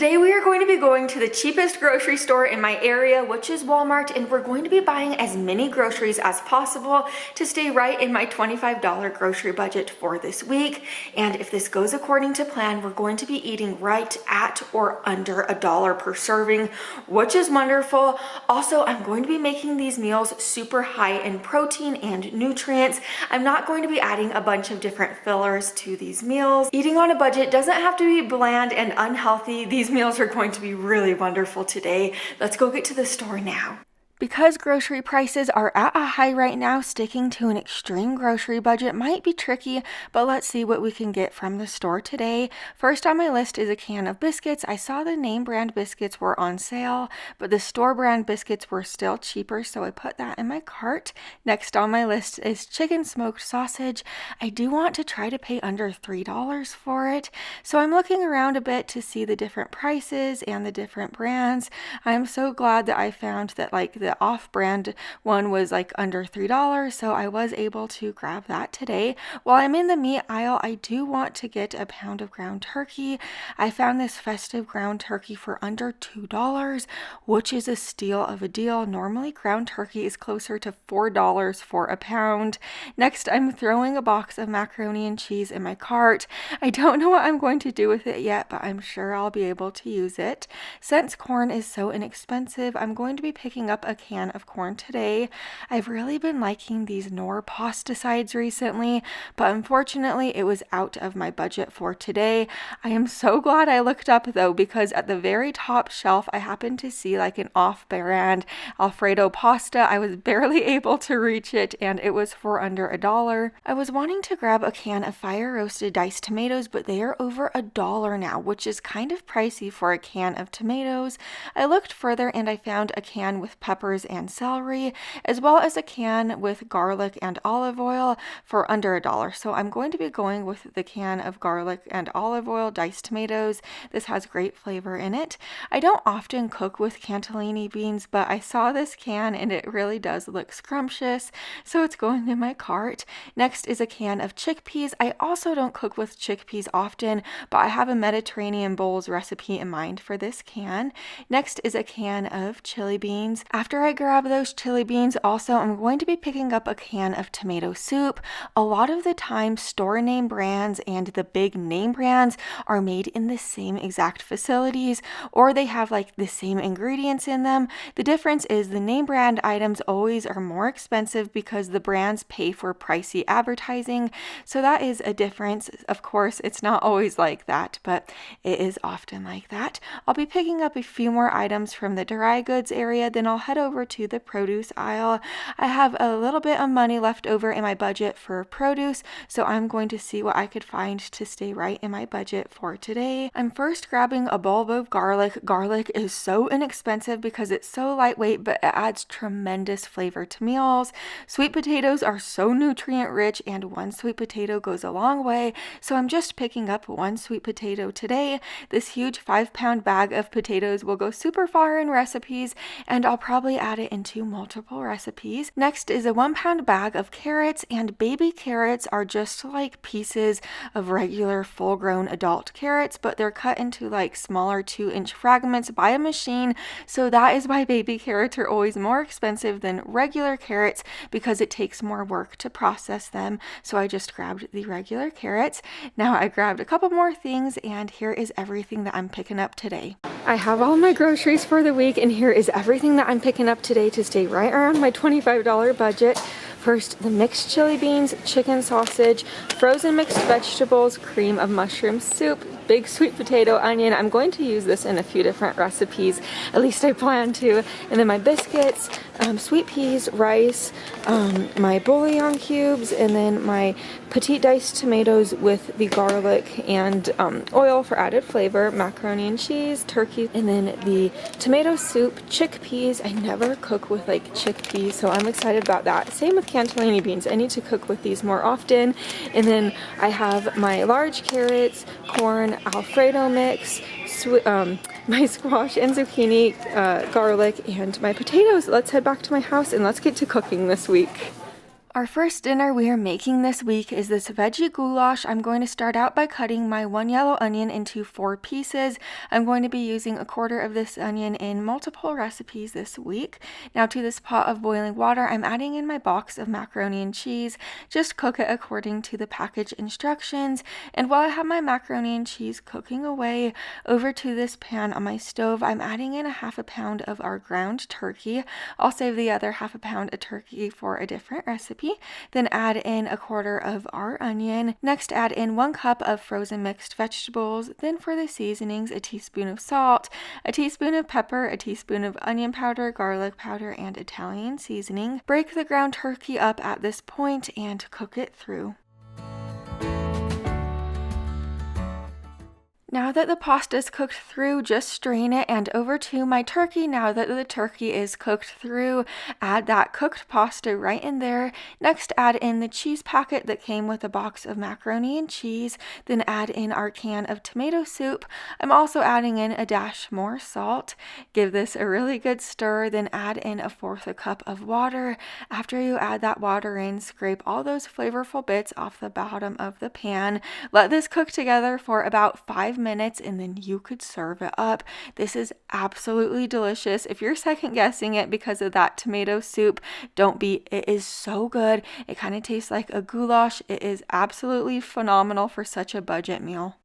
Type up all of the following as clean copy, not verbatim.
Today we are going to be going to the cheapest grocery store in my area, which is Walmart, and we're going to be buying as many groceries as possible to stay right in my $25 grocery budget for this week. And if this goes according to plan, we're going to be eating right at or under $1 per serving, which is wonderful. Also, I'm going to be making these meals super high in protein and nutrients. I'm not going to be adding a bunch of different fillers to these meals. Eating on a budget doesn't have to be bland and unhealthy. These meals are going to be really wonderful today. Let's go get to the store now. Because grocery prices are at a high right now, sticking to an extreme grocery budget might be tricky, but let's see what we can get from the store today. First on my list is a can of biscuits. I saw the name brand biscuits were on sale, but the store brand biscuits were still cheaper, so I put that in my cart. Next on my list is chicken smoked sausage. I do want to try to pay under $3 for it, so I'm looking around a bit to see the different prices and the different brands. I'm so glad that I found that the off-brand one was under $3, so I was able to grab that today. While I'm in the meat aisle, I do want to get a pound of ground turkey. I found this festive ground turkey for under $2, which is a steal of a deal. Normally ground turkey is closer to $4 for a pound. Next, I'm throwing a box of macaroni and cheese in my cart. I don't know what I'm going to do with it yet, but I'm sure I'll be able to use it. Since corn is so inexpensive, I'm going to be picking up a can of corn today. I've really been liking these Knorr pasta sides recently, but unfortunately it was out of my budget for today. I am so glad I looked up though, because at the very top shelf I happened to see an off-brand Alfredo pasta. I was barely able to reach it and it was for under $1. I was wanting to grab a can of fire roasted diced tomatoes, but they are over $1 now, which is kind of pricey for a can of tomatoes. I looked further and I found a can with peppers and celery, as well as a can with garlic and olive oil for under $1. So I'm going to be going with the can of garlic and olive oil diced tomatoes. This has great flavor in it. I don't often cook with cannellini beans, but I saw this can and it really does look scrumptious, so it's going in my cart. Next is a can of chickpeas. I also don't cook with chickpeas often, but I have a Mediterranean bowls recipe in mind for this can. Next is a can of chili beans. After I grab those chili beans, also I'm going to be picking up a can of tomato soup. A lot of the time store name brands and the big name brands are made in the same exact facilities, or they have the same ingredients in them. The difference is the name brand items always are more expensive because the brands pay for pricey advertising, so that is a difference. Of course, it's not always like that, but it is often like that. I'll be picking up a few more items from the dry goods area, then I'll head over to the produce aisle. I have a little bit of money left over in my budget for produce, so I'm going to see what I could find to stay right in my budget for today. I'm first grabbing a bulb of garlic. Garlic is so inexpensive because it's so lightweight, but it adds tremendous flavor to meals. Sweet potatoes are so nutrient rich, and one sweet potato goes a long way, so I'm just picking up one sweet potato today. This huge 5-pound bag of potatoes will go super far in recipes, and I'll probably add it into multiple recipes. Next is a 1-pound bag of carrots, and baby carrots are just like pieces of regular full-grown adult carrots, but they're cut into smaller 2-inch fragments by a machine, so that is why baby carrots are always more expensive than regular carrots, because it takes more work to process them. So I just grabbed the regular carrots. Now I grabbed a couple more things, and here is everything that I'm picking up today. I have all my groceries for the week, and here is everything that I'm picking up today to stay right around my $25 budget. First, the mixed chili beans, chicken sausage, frozen mixed vegetables, cream of mushroom soup, big sweet potato, onion. I'm going to use this in a few different recipes, at least I plan to. And then my biscuits, sweet peas, rice, my bouillon cubes, and then my petite diced tomatoes with the garlic and oil for added flavor, macaroni and cheese, turkey, and then the tomato soup, chickpeas. I never cook with chickpeas, so I'm excited about that. Same with cannellini beans. I need to cook with these more often. And then I have my large carrots, corn, Alfredo mix, my squash and zucchini, garlic, and my potatoes. Let's head back to my house and let's get to cooking this week. Our first dinner we are making this week is this veggie goulash. I'm going to start out by cutting my 1 yellow onion into 4 pieces. I'm going to be using a quarter of this onion in multiple recipes this week. Now to this pot of boiling water, I'm adding in my box of macaroni and cheese. Just cook it according to the package instructions. And while I have my macaroni and cheese cooking away, over to this pan on my stove, I'm adding in a half a pound of our ground turkey. I'll save the other half a pound of turkey for a different recipe. Then add in a quarter of our onion. Next, add in 1 cup of frozen mixed vegetables. Then for the seasonings, a teaspoon of salt, a teaspoon of pepper, a teaspoon of onion powder, garlic powder, and Italian seasoning. Break the ground turkey up at this point and cook it through. Now that the pasta is cooked through, just strain it, and over to my turkey. Now that the turkey is cooked through, add that cooked pasta right in there. Next, add in the cheese packet that came with a box of macaroni and cheese. Then add in our can of tomato soup. I'm also adding in a dash more salt. Give this a really good stir, then add in 1/4 cup of water. After you add that water in, scrape all those flavorful bits off the bottom of the pan. Let this cook together for about 5 minutes and then you could serve it up. This is absolutely delicious. If you're second guessing it because of that tomato soup, don't be. It is so good. It kind of tastes like a goulash. It is absolutely phenomenal for such a budget meal.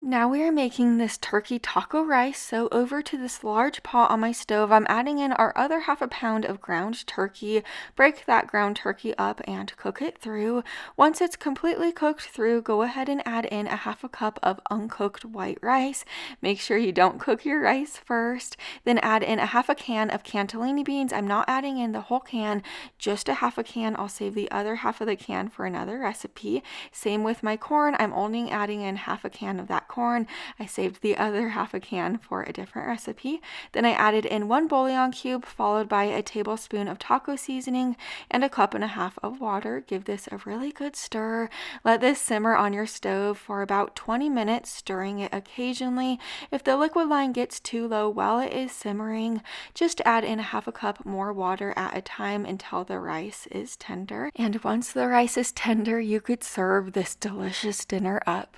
Now we are making this turkey taco rice, so over to this large pot on my stove, I'm adding in our other half a pound of ground turkey. Break that ground turkey up and cook it through. Once it's completely cooked through, go ahead and add in a half a cup of uncooked white rice. Make sure you don't cook your rice first. Then add in a half a can of cannellini beans. I'm not adding in the whole can, just a half a can. I'll save the other half of the can for another recipe. Same with my corn. I'm only adding in half a can of that corn. I saved the other half a can for a different recipe. Then I added in 1 bouillon cube followed by a tablespoon of taco seasoning and a 1.5 cups of water. Give this a really good stir. Let this simmer on your stove for about 20 minutes, stirring it occasionally. If the liquid line gets too low while it is simmering, just add in a 1/2 cup more water at a time until the rice is tender. And once the rice is tender, you could serve this delicious dinner up.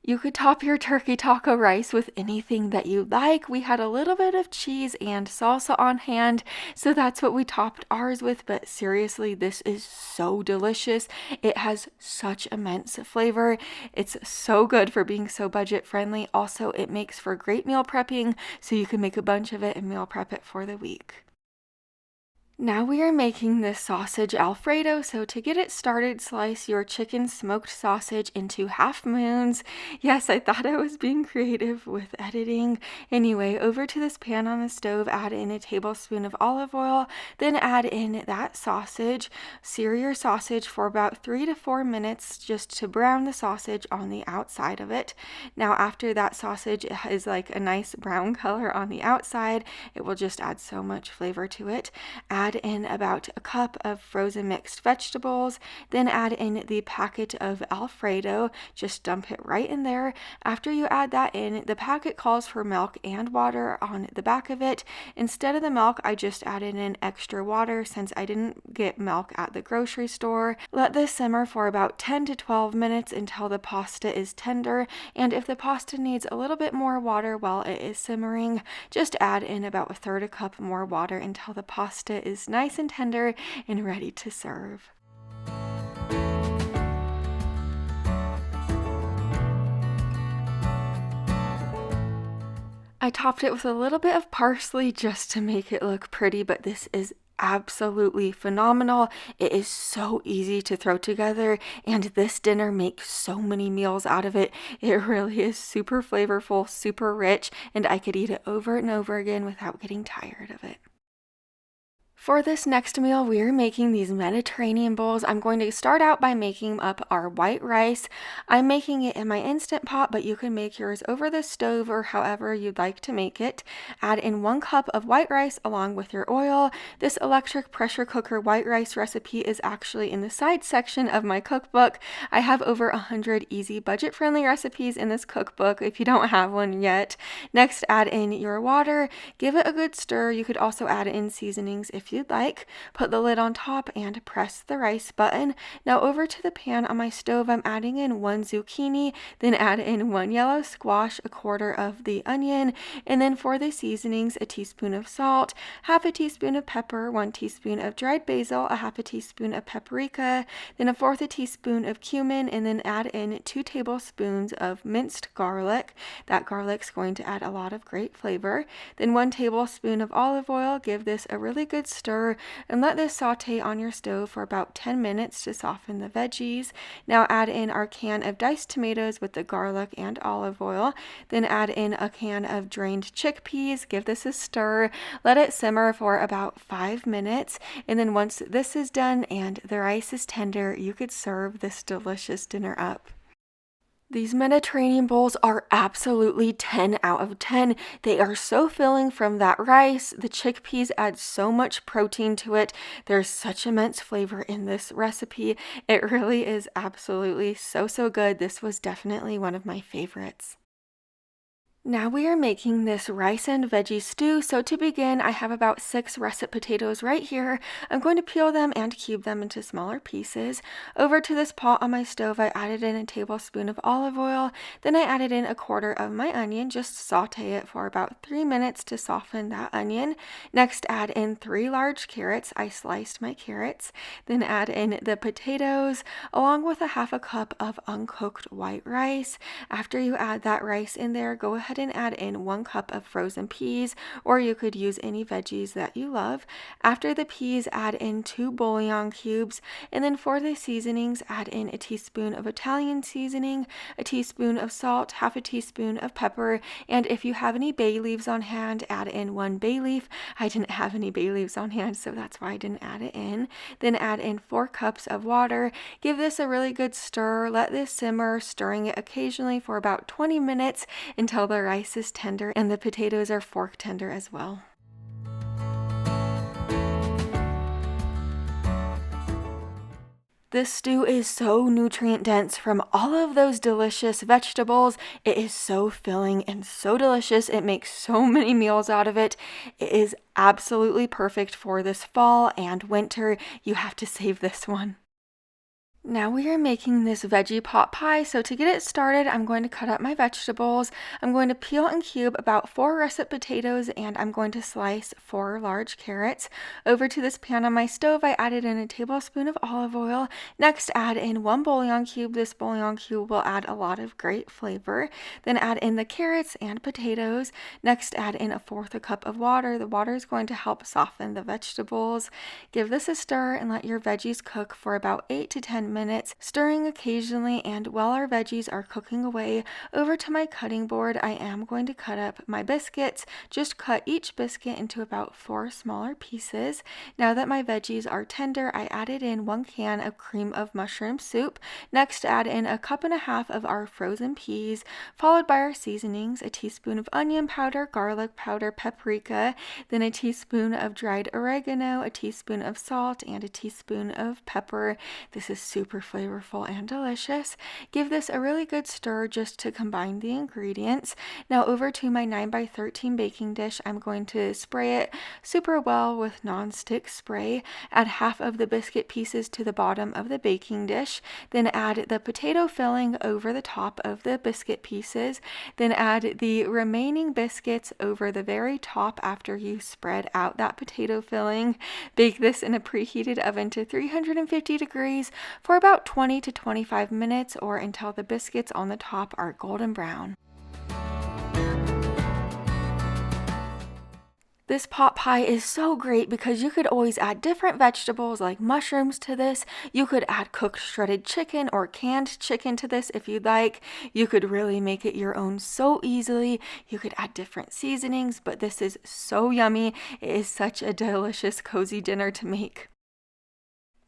You could top your turkey taco rice with anything that you like. We had a little bit of cheese and salsa on hand, so that's what we topped ours with, but seriously, this is so delicious. It has such immense flavor. It's so good for being so budget friendly. Also, it makes for great meal prepping, so you can make a bunch of it and meal prep it for the week. Now we are making this sausage Alfredo, so to get it started, slice your chicken smoked sausage into half moons. Yes, I thought I was being creative with editing. Anyway, over to this pan on the stove, add in a tablespoon of olive oil, then add in that sausage. Sear your sausage for about 3 to 4 minutes just to brown the sausage on the outside of it. Now after that sausage is like a nice brown color on the outside, it will just add so much flavor to it. Add in about a cup of frozen mixed vegetables, then add in the packet of Alfredo. Just dump it right in there. After you add that in, the packet calls for milk and water on the back of it. Instead of the milk, I just added in extra water since I didn't get milk at the grocery store. Let this simmer for about 10 to 12 minutes until the pasta is tender, and if the pasta needs a little bit more water while it is simmering, just add in about 1/3 cup more water until the pasta is nice and tender and ready to serve. I topped it with a little bit of parsley just to make it look pretty, but this is absolutely phenomenal. It is so easy to throw together, and this dinner makes so many meals out of it. It really is super flavorful, super rich, and I could eat it over and over again without getting tired of it. For this next meal, we are making these Mediterranean bowls. I'm going to start out by making up our white rice. I'm making it in my Instant Pot, but you can make yours over the stove or however you'd like to make it. Add in 1 cup of white rice along with your oil. This electric pressure cooker white rice recipe is actually in the side section of my cookbook. I have over 100 easy budget-friendly recipes in this cookbook if you don't have one yet. Next, add in your water. Give it a good stir. You could also add in seasonings if you'd like. Put the lid on top and press the rice button. Now over to the pan on my stove, I'm adding in 1 zucchini, then add in 1 yellow squash, a quarter of the onion, and then for the seasonings, a teaspoon of salt, half a teaspoon of pepper, 1 teaspoon of dried basil, a half a teaspoon of paprika, then a fourth a teaspoon of cumin, and then add in 2 tablespoons of minced garlic. That garlic's going to add a lot of great flavor. Then 1 tablespoon of olive oil. Give this a really good stir and let this saute on your stove for about 10 minutes to soften the veggies. Now add in our can of diced tomatoes with the garlic and olive oil. Then add in a can of drained chickpeas. Give this a stir. Let it simmer for about 5 minutes. And then once this is done and the rice is tender, you could serve this delicious dinner up. These Mediterranean bowls are absolutely 10 out of 10. They are so filling from that rice. The chickpeas add so much protein to it. There's such immense flavor in this recipe. It really is absolutely so good. This was definitely one of my favorites. Now we are making this rice and veggie stew. So to begin, I have about 6 russet potatoes right here. I'm going to peel them and cube them into smaller pieces. Over to this pot on my stove, I added in a tablespoon of olive oil. Then I added in a quarter of my onion. Just saute it for about 3 minutes to soften that onion. Next, add in 3 large carrots. I sliced my carrots. Then add in the potatoes along with a half a cup of uncooked white rice. After you add that rice in there, go ahead and add in 1 cup of frozen peas, or you could use any veggies that you love. After the peas, add in 2 bouillon cubes, and then for the seasonings, add in a teaspoon of Italian seasoning, a teaspoon of salt, half a teaspoon of pepper, and if you have any bay leaves on hand, add in 1 bay leaf. I didn't have any bay leaves on hand, so that's why I didn't add it in. Then add in 4 cups of water. Give this a really good stir. Let this simmer, stirring it occasionally for about 20 minutes until the rice is tender and the potatoes are fork tender as well. This stew is so nutrient dense from all of those delicious vegetables. It is so filling and so delicious. It makes so many meals out of it. It is absolutely perfect for this fall and winter. You have to save this one. Now we are making this veggie pot pie. So to get it started, I'm going to cut up my vegetables. I'm going to peel and cube about 4 russet potatoes, and I'm going to slice 4 large carrots. Over to this pan on my stove, I added in a tablespoon of olive oil. Next, add in 1 bouillon cube. This bouillon cube will add a lot of great flavor. Then add in the carrots and potatoes. Next, add in 1/4 cup of water. The water is going to help soften the vegetables. Give this a stir and let your veggies cook for about 8 to 10 minutes, stirring occasionally. And while our veggies are cooking away, over to my cutting board, I am going to cut up my biscuits. Just cut each biscuit into about 4 smaller pieces. Now that my veggies are tender, I added in 1 can of cream of mushroom soup. Next, add in 1.5 cups of our frozen peas, followed by our seasonings, a teaspoon of onion powder, garlic powder, paprika, then a teaspoon of dried oregano, a teaspoon of salt, and a teaspoon of pepper. This is super flavorful and delicious. Give this a really good stir just to combine the ingredients. Now over to my 9x13 baking dish, I'm going to spray it super well with non-stick spray. Add half of the biscuit pieces to the bottom of the baking dish. Then add the potato filling over the top of the biscuit pieces. Then add the remaining biscuits over the very top after you spread out that potato filling. Bake this in a preheated oven to 350 degrees for about 20 to 25 minutes, or until the biscuits on the top are golden brown. This pot pie is so great because you could always add different vegetables like mushrooms to this. You could add cooked shredded chicken or canned chicken to this if you'd like. You could really make it your own so easily. You could add different seasonings, but this is so yummy. It is such a delicious, cozy dinner to make.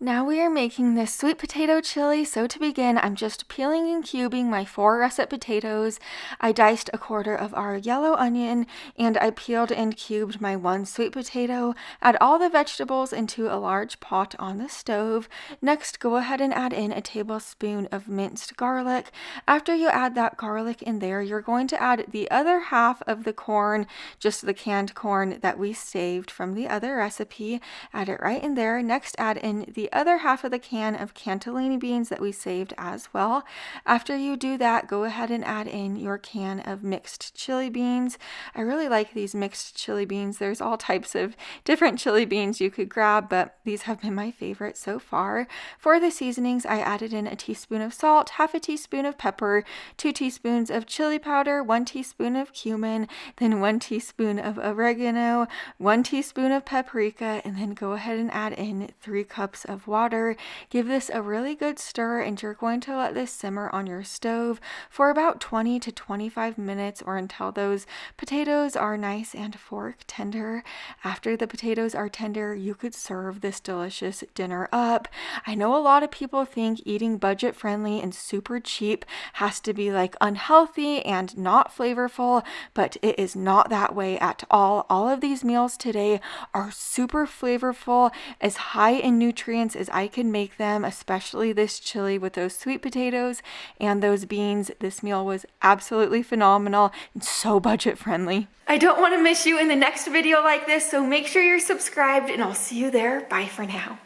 Now we are making this sweet potato chili. So to begin, I'm just peeling and cubing my 4 russet potatoes. I diced a quarter of our yellow onion, and I peeled and cubed my 1 sweet potato. Add all the vegetables into a large pot on the stove. Next, go ahead and add in a tablespoon of minced garlic. After you add that garlic in there, you're going to add the other half of the corn, just the canned corn that we saved from the other recipe. Add it right in there. Next, add in the other half of the can of cannellini beans that we saved as well. After you do that, go ahead and add in your can of mixed chili beans. I really like these mixed chili beans. There's all types of different chili beans you could grab, but these have been my favorite so far. For the seasonings, I added in a teaspoon of salt, half a teaspoon of pepper, 2 teaspoons of chili powder, 1 teaspoon of cumin, then 1 teaspoon of oregano, 1 teaspoon of paprika, and then go ahead and add in 3 cups of water. Give this a really good stir, and you're going to let this simmer on your stove for about 20 to 25 minutes, or until those potatoes are nice and fork tender. After the potatoes are tender, you could serve this delicious dinner up. I know a lot of people think eating budget friendly and super cheap has to be like unhealthy and not flavorful, but it is not that way at all. All of these meals today are super flavorful, as high in nutrients as I can make them, especially this chili with those sweet potatoes and those beans. This meal was absolutely phenomenal and so budget friendly. I don't want to miss you in the next video like this, so make sure you're subscribed, and I'll see you there. Bye for now.